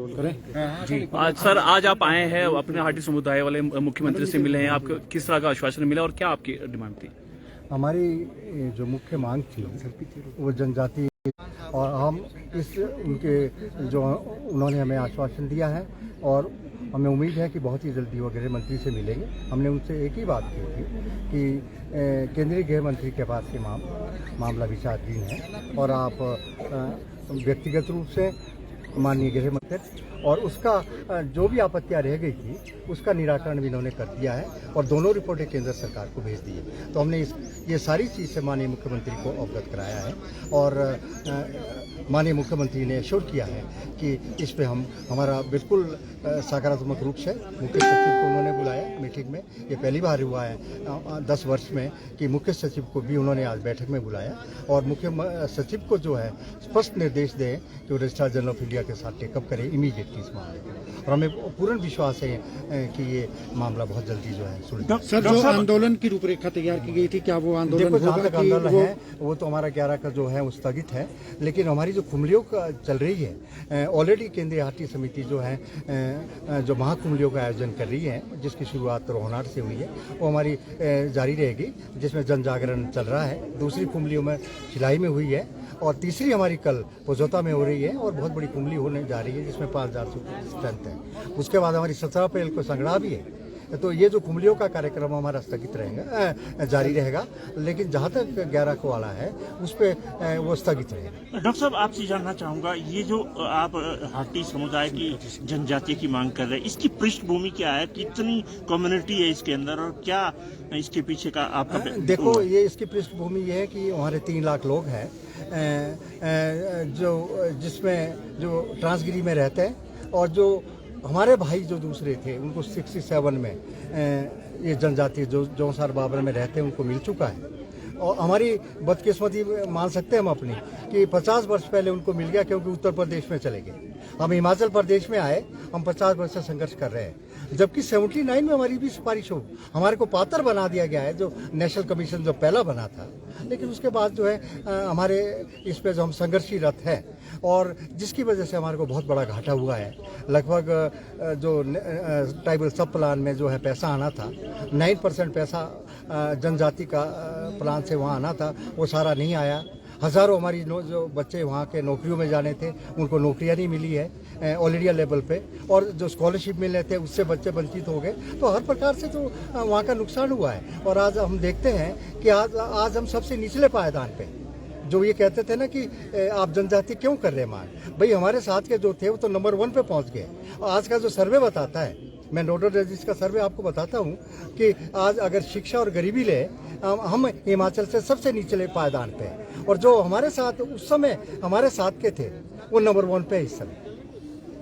जी sir, आज आप आए हैं अपने हाटी समुदाय वाले मुख्यमंत्री से मिले हैं, आपको किस तरह का आश्वासन मिला और क्या आपकी डिमांड थी? हमारी जो मुख्य मांग थी वो जनजाति, और हम इस उनके जो उन्होंने हमें आश्वासन दिया है और हमें उम्मीद है कि बहुत ही जल्दी वो गृह मंत्री से मिलेंगे। हमने उनसे एक ही बात की थी कि केंद्रीय गृह मंत्री के पास ये मामला विचाराधीन है और आप व्यक्तिगत रूप से माननीय गृह मंत्री और उसका जो भी आपत्तियां रह गई थी उसका निराकरण भी इन्होंने कर दिया है और दोनों रिपोर्टें केंद्र सरकार को भेज दी है। तो हमने ये सारी चीज़ से माननीय मुख्यमंत्री को अवगत कराया है और माननीय मुख्यमंत्री ने एश्योर किया है कि इस पे हमारा बिल्कुल सकारात्मक रूप से मुख्य सचिव को उन्होंने बुलाया मीटिंग में। ये पहली बार हुआ है 10 वर्ष में कि मुख्य सचिव को भी उन्होंने आज बैठक में बुलाया और मुख्य सचिव को जो है स्पष्ट निर्देश दें कि वो रजिस्ट्रार जनरल ऑफ इंडिया के साथ टेकअप करें इमीडिएटली इस मामले को। और हमें पूर्ण विश्वास है कि ये मामला बहुत जल्दी जो है सुलझेगा। सर, जो आंदोलन की रूपरेखा तैयार की गई थी, क्या वो आंदोलन देखो जहाँ तक आंदोलन है वो तो हमारा 11 का जो है वो स्थगित है, लेकिन हमारी जो कुंभलियों का चल रही है ऑलरेडी केंद्रीय हाटी समिति जो है जो महाकुंभलियों का आयोजन कर रही है, जिसकी शुरुआत रोहनाट से हुई है, वो हमारी जारी रहेगी, जिसमें जन जागरण चल रहा है। दूसरी कुंभलियों में शिलाई में हुई है और तीसरी हमारी कल पोजोता में हो रही है और बहुत बड़ी कुंभली होने जा रही है जिसमें 5000 स्ट्रेंथ है। उसके बाद हमारी 17 अप्रैल को संगड़ा भी है। तो ये जो कुंभलियों का कार्यक्रम हमारा स्थगित रहेगा, जारी रहेगा, लेकिन जहाँ तक 11 को वाला है उस पर वो स्थगित रहेगा। डॉक्टर साहब, आपसे जानना चाहूंगा, ये जो आप हाटी समुदाय की जनजाति की मांग कर रहे हैं, इसकी पृष्ठभूमि क्या है? कितनी कम्युनिटी है इसके अंदर और क्या इसके पीछे का आपका? देखो, ये इसकी पृष्ठभूमि ये है कि हमारे 3 लाख लोग हैं जिसमें जो ट्रांसगिरी में रहते हैं और जो हमारे भाई जो दूसरे थे उनको 67 में ये जनजाति जो जौनसार बाबर में रहते हैं उनको मिल चुका है। और हमारी बदकिस्मती मान सकते हैं हम अपनी कि 50 वर्ष पहले उनको मिल गया क्योंकि उत्तर प्रदेश में चले गए। हम हिमाचल प्रदेश में आए, हम 50 वर्ष से संघर्ष कर रहे हैं, जबकि 79 में हमारी भी सिफारिश हो, हमारे को पात्र बना दिया गया है जो नेशनल कमीशन जो पहला बना था। लेकिन उसके बाद जो है हमारे इस पे जो हम संघर्षरत हैं और जिसकी वजह से हमारे को बहुत बड़ा घाटा हुआ है। लगभग जो ट्राइबल सब प्लान में जो है पैसा आना था, 9% पैसा जनजाति का प्लान से वहाँ आना था, वो सारा नहीं आया। हज़ारों हमारी जो बच्चे वहाँ के नौकरियों में जाने थे उनको नौकरियाँ नहीं मिली है ऑल इंडिया लेवल पे, और जो स्कॉलरशिप मिल रहे थे उससे बच्चे वंचित हो गए। तो हर प्रकार से तो वहाँ का नुकसान हुआ है। और आज हम देखते हैं कि आज हम सबसे निचले पायदान पे, जो ये कहते थे ना कि आप जनजाति क्यों कर रहे हैं मांग, भाई हमारे साथ के जो थे वो तो नंबर 1 पे पहुँच गए। आज का जो सर्वे बताता है, मैं नोडल रजिस्टर का सर्वे आपको बताता हूँ कि आज अगर शिक्षा और गरीबी ले, हम हिमाचल से सबसे निचले पायदान पे हैं। और जो हमारे साथ उस समय हमारे साथ के थे वो नंबर 1 पे इस समय,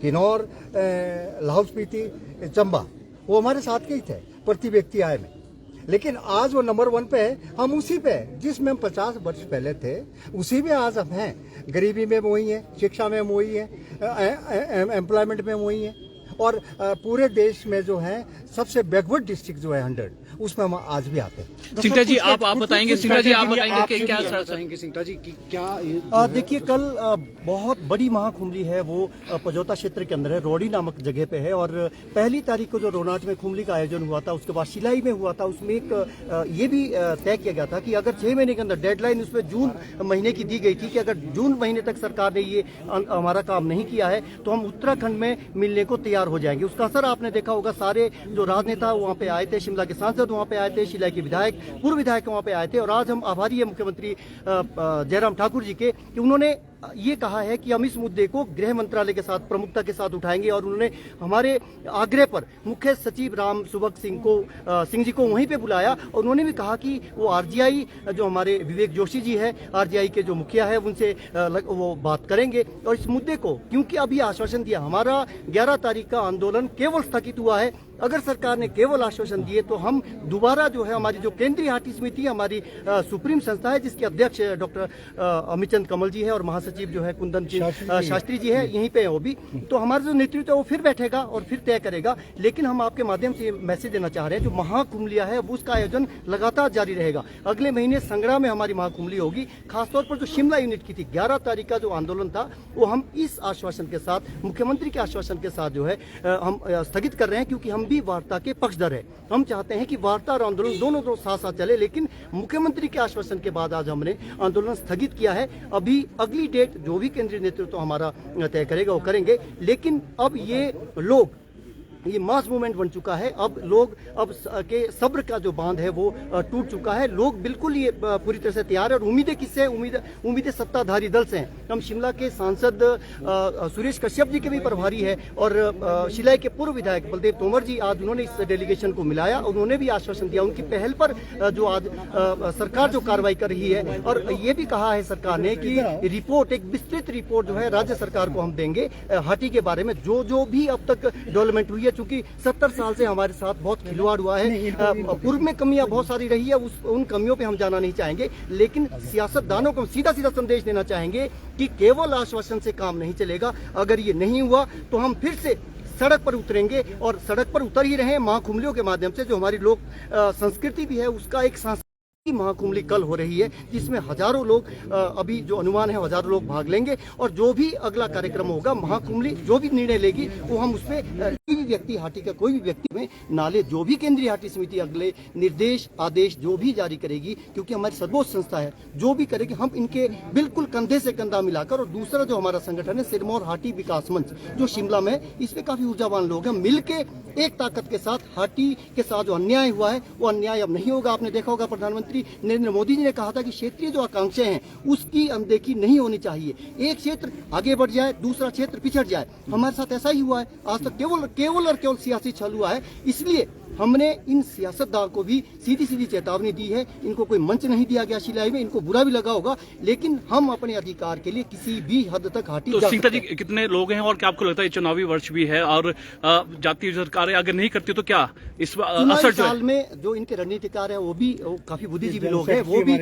किन्नौर, लाहौल स्पीति, चंबा, वो हमारे साथ के ही थे प्रति व्यक्ति आय में। लेकिन आज वो नंबर 1 पे है, हम उसी पे जिसमें हम 50 वर्ष पहले थे उसी में आज हम हैं। गरीबी में वही है, शिक्षा में वही है, एम्प्लॉयमेंट में वही है, और पूरे देश में जो है सबसे बैकवर्ड डिस्ट्रिक्ट जो है 100 उसमें हम आज भी आते हैं। सिंगटा जी आप बताएंगे, सिंगटा जी आप बताएंगे कि क्या चाहेंगे सिंगटा जी की क्या? देखिए, कल बहुत बड़ी महाकुंभली है, वो पजोता क्षेत्र के अंदर है, रोडी नामक जगह पे है। और पहली तारीख को जो रोहनाट में कुंभली का आयोजन हुआ था, उसके बाद शिलाई में हुआ था, उसमें एक ये भी तय किया गया था कि अगर 6 महीने के अंदर डेडलाइन उसमें जून महीने की दी गई थी कि अगर जून महीने तक सरकार ने ये हमारा काम नहीं किया है तो हम उत्तराखंड में मिलने को तैयार हो जाएंगे। उसका असर आपने देखा होगा, सारे जो राजनेता वहाँ पे आए थे, शिमला के सांसद वहाँ पे आए थे, शिलाई के विधायक, पूर्व विधायक वहाँ पे आए थे। और आज हम आभारी है मुख्यमंत्री जयराम ठाकुर जी के कि उन्होंने ये कहा है कि हम इस मुद्दे को गृह मंत्रालय के साथ प्रमुखता के साथ उठाएंगे। और उन्होंने हमारे आग्रह पर मुख्य सचिव राम सुभग सिंह जी को वहीं पे बुलाया और उन्होंने भी कहा कि वो आरजीआई जो हमारे विवेक जोशी जी है, आरजीआई के जो मुखिया है, उनसे वो बात करेंगे और इस मुद्दे को, क्योंकि अभी आश्वासन दिया हमारा 11 तारीख का आंदोलन केवल स्थगित हुआ है अगर सरकार ने केवल आश्वासन दिए तो हम दोबारा जो है हमारी जो केंद्रीय हाटी समिति हमारी सुप्रीम संस्था है जिसके अध्यक्ष डॉक्टर अमित चंद कमल जी है और महासचिव जो है कुंदन शास्त्री जी है, यहीं पे है वो भी, तो हमारा जो नेतृत्व है वो फिर बैठेगा और फिर तय करेगा। लेकिन हम आपके माध्यम से मैसेज देना चाह रहे हैं, जो महाकुंभ लिया है वो उसका आयोजन लगातार जारी रहेगा। अगले महीने संगड़ा में हमारी महाकुंभली होगी। खासतौर पर जो शिमला यूनिट की थी 11 तारीख का जो आंदोलन था वो हम इस आश्वासन के साथ, मुख्यमंत्री के आश्वासन के साथ जो है हम स्थगित कर रहे हैं, क्योंकि हम भी वार्ता के पक्षधर है। हम चाहते हैं कि वार्ता और आंदोलन दोनों साथ साथ चले, लेकिन मुख्यमंत्री के आश्वासन के बाद आज हमने आंदोलन स्थगित किया है। अभी अगली डेट जो भी केंद्रीय नेतृत्व हमारा तय करेगा वो करेंगे। लेकिन अब ये मास मूवमेंट बन चुका है। अब लोग के सब्र का जो बांध है वो टूट चुका है। लोग बिल्कुल ये पूरी तरह से तैयार है और उम्मीदें किससे, उम्मीदें सत्ताधारी दल से हैं। हम शिमला के सांसद सुरेश कश्यप जी के भी प्रभारी है और शिलाई के पूर्व विधायक बलदेव तोमर जी, आज उन्होंने इस डेलीगेशन को मिलाया। उन्होंने भी आश्वासन दिया उनकी पहल पर जो आज सरकार जो कार्रवाई कर रही है, और ये भी कहा है सरकार ने कि रिपोर्ट, एक विस्तृत रिपोर्ट जो है राज्य सरकार को हम देंगे हाटी के बारे में, जो भी अब तक डेवलपमेंट हुई है। चूंकि 70 साल से हमारे साथ बहुत खिलवाड़ हुआ है, पूर्व में कमियां बहुत सारी रही है, उन कमियों पे हम जाना नहीं चाहेंगे। लेकिन सियासतदानों को सीधा संदेश देना चाहेंगे कि केवल आश्वासन से काम नहीं चलेगा। अगर ये नहीं हुआ तो हम फिर से सड़क पर उतरेंगे और सड़क पर उतर ही रहे महाकुंभलियों के माध्यम से। जो हमारी लोक संस्कृति भी है उसका एक महाकुंभली कल हो रही है, जिसमें हजारों लोग, अभी जो अनुमान है हजारों लोग भाग लेंगे। और जो भी अगला कार्यक्रम होगा, महाकुंभली जो भी निर्णय लेगी वो हम उसमें कोई भी व्यक्ति, हाटी का कोई भी व्यक्ति में नाले, जो भी केंद्रीय हाटी समिति अगले निर्देश आदेश जो भी जारी करेगी, क्योंकि हमारी सर्वोच्च संस्था है, जो भी करेगी हम इनके बिल्कुल कंधे से कंधा मिलाकर। और दूसरा जो हमारा संगठन है सिरमौर हाटी विकास मंच जो शिमला में, इसमें काफी ऊर्जावान लोग हैं, मिलके एक ताकत के साथ हाटी के साथ जो अन्याय हुआ है वो अन्याय अब नहीं होगा। आपने देखा होगा प्रधानमंत्री नरेंद्र मोदी जी ने कहा था कि क्षेत्रीय जो आकांक्षाएं हैं उसकी अनदेखी नहीं होनी चाहिए। एक क्षेत्र आगे बढ़ जाए, दूसरा क्षेत्र पिछड़ जाए। हमारे साथ ऐसा ही हुआ है। आज तक केवल सियासी छल हुआ है। इसलिए हमने इन सियासतदान को भी सीधी चेतावनी दी है। इनको कोई मंच नहीं दिया गया शिलाई में, इनको बुरा भी लगा होगा, लेकिन हम अपने अधिकार के लिए किसी भी हद तक हाटी तो जा सीता जी सकते हैं। कितने लोग हैं और क्या आपको लगता है चुनावी वर्ष भी है और जातीय सरकारें अगर नहीं करती तो क्या इस असर जो साल में जो इनके रणनीतिकार है वो भी काफी बुद्धिजीवी लोग हैं, वो भी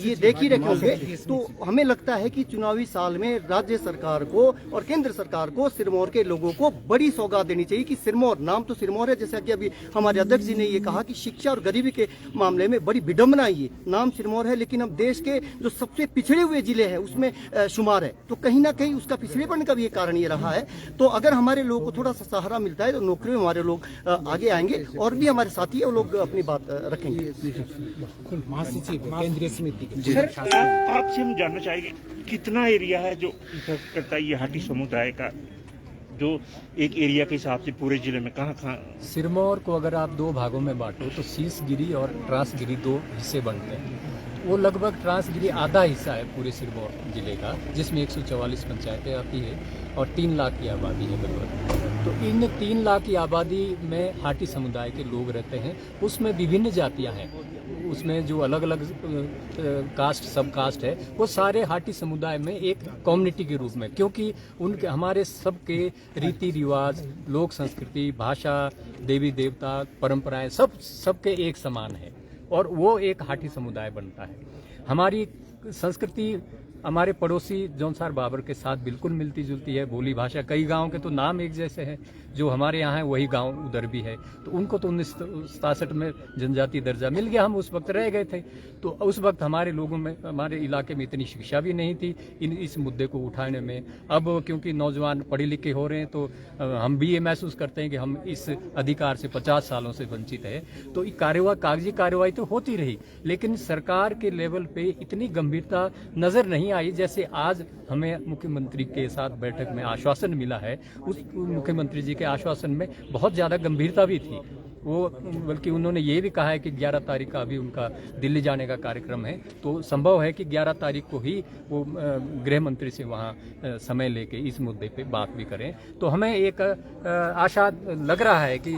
ये देख ही रखे होंगे। तो हमें लगता है कि चुनावी साल में राज्य सरकार को और केंद्र सरकार को सिरमौर के लोगों को बड़ी सौगात देनी चाहिए कि सिरमौर, नाम तो सिरमौर है, जैसा कि अभी हमारे अध्यक्ष जी ने ये कहा कि शिक्षा और गरीबी के मामले में बड़ी विडंबना है। ये नाम सिरमौर है, लेकिन हम देश के जो सबसे पिछड़े हुए जिले हैं उसमें शुमार है। तो कहीं ना कहीं उसका पिछड़ेपन का भी एक कारण ये रहा है। तो अगर हमारे लोगों को थोड़ा सा सहारा मिलता है तो नौकरी में हमारे लोग आगे आएंगे और भी हमारे साथी है वो लोग अपनी बात रखेंगे। केंद्रीय समिति सर, आपसे हम जानना चाहेंगे कितना एरिया है जो इफेक्ट करता है ये हाटी समुदाय का, जो एक एरिया के हिसाब से पूरे जिले में कहाँ? सिरमौर को अगर आप दो भागों में बांटो तो शीशगिरी और ट्रांसगिरी दो हिस्से बनते हैं। वो लगभग ट्रांसगिरी आधा हिस्सा है पूरे सिरमौर जिले का, जिसमें 144 पंचायतें आती है और 3 लाख की आबादी है लगभग। तो इन 3 लाख की आबादी में हाटी समुदाय के लोग रहते हैं। उसमें विभिन्न जातियां हैं, उसमें जो अलग अलग कास्ट, सब कास्ट है, वो सारे हाटी समुदाय में एक कम्युनिटी के रूप में, क्योंकि उनके हमारे सबके रीति रिवाज, लोक संस्कृति, भाषा, देवी देवता, परंपराएं सबके एक समान है और वो एक हाटी समुदाय बनता है। हमारी संस्कृति हमारे पड़ोसी जौनसार बाबर के साथ बिल्कुल मिलती जुलती है। बोली भाषा, कई गांव के तो नाम एक जैसे हैं, जो हमारे यहाँ है वही गांव उधर भी है। तो उनको तो 1967 में जनजाति दर्जा मिल गया, हम उस वक्त रह गए थे। तो उस वक्त हमारे लोगों में, हमारे इलाके में इतनी शिक्षा भी नहीं थी इस मुद्दे को उठाने में। अब क्योंकि नौजवान पढ़े लिखे हो रहे हैं तो हम भी ये महसूस करते हैं कि हम इस अधिकार से 50 सालों से वंचित है। तो कागजी कार्रवाई तो होती रही, लेकिन सरकार के लेवल पे इतनी गंभीरता नजर नहीं आई जैसे आज हमें मुख्यमंत्री के साथ बैठक में आश्वासन मिला है। उस मुख्यमंत्री जी के आश्वासन में बहुत ज्यादा गंभीरता भी थी। वो बल्कि उन्होंने ये भी कहा है कि 11 तारीख का अभी उनका दिल्ली जाने का कार्यक्रम है, तो संभव है कि 11 तारीख को ही वो गृह मंत्री से वहाँ समय लेके इस मुद्दे पे बात भी करें। तो हमें एक आशा लग रहा है कि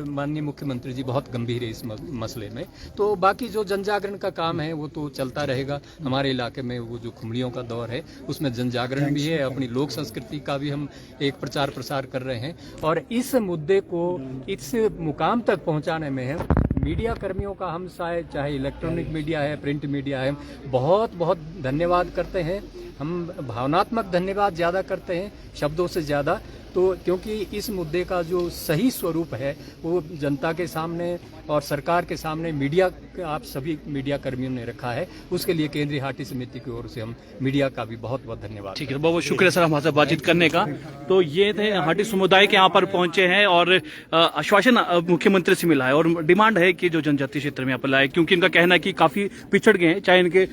माननीय मुख्यमंत्री जी बहुत गंभीर है इस मसले में। तो बाकी जो जन जागरण का काम है वो तो चलता रहेगा। हमारे इलाके में वो जो खुमड़ियों का दौर है उसमें जन जागरण भी है, अपनी लोक संस्कृति का भी हम एक प्रचार प्रसार कर रहे हैं, और इस मुद्दे को इस मुकाम तक पहुंचाने में है मीडिया कर्मियों का हम चाहे इलेक्ट्रॉनिक मीडिया है, प्रिंट मीडिया है, बहुत बहुत धन्यवाद करते हैं। हम भावनात्मक धन्यवाद ज़्यादा करते हैं शब्दों से ज़्यादा, तो क्योंकि इस मुद्दे का जो सही स्वरूप है वो जनता के सामने और सरकार के सामने मीडिया, आप सभी मीडिया कर्मियों ने रखा है, उसके लिए केंद्रीय हाटी समिति की ओर से हम मीडिया का भी बहुत बहुत धन्यवाद। ठीक है, बहुत बहुत शुक्रिया सर हमारे साथ बातचीत करने का। तो ये थे हाटी समुदाय के यहाँ पर पहुंचे हैं और आश्वासन मुख्यमंत्री से मिला है और डिमांड है कि जो जनजातीय क्षेत्र में यहाँ पर लाए, क्योंकि इनका कहना है कि काफी पिछड़ गए हैं, चाहे इनके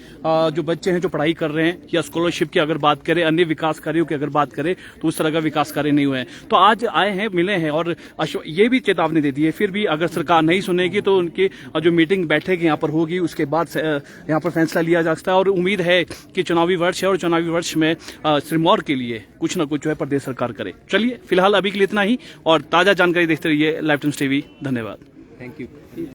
जो बच्चे हैं जो पढ़ाई कर रहे हैं या स्कॉलरशिप की अगर बात करें, अन्य विकास कार्यों की अगर बात करें तो उस तरह का विकास कार्य नहीं हुए हैं। तो आज आए हैं, मिले हैं और ये भी चेतावनी दे दी है, फिर भी अगर सरकार नहीं सुनेगी तो उनकी जो मीटिंग बैठक यहाँ पर होगी उसके बाद यहाँ पर फैसला लिया जा सकता है। और उम्मीद है कि चुनावी वर्ष है और चुनावी वर्ष में सिरमौर के लिए कुछ न कुछ जो है प्रदेश सरकार करे। चलिए फिलहाल अभी के लिए इतना ही, और ताजा जानकारी देखते रहिए लाइव टाइम्स टीवी। धन्यवाद। Thank you.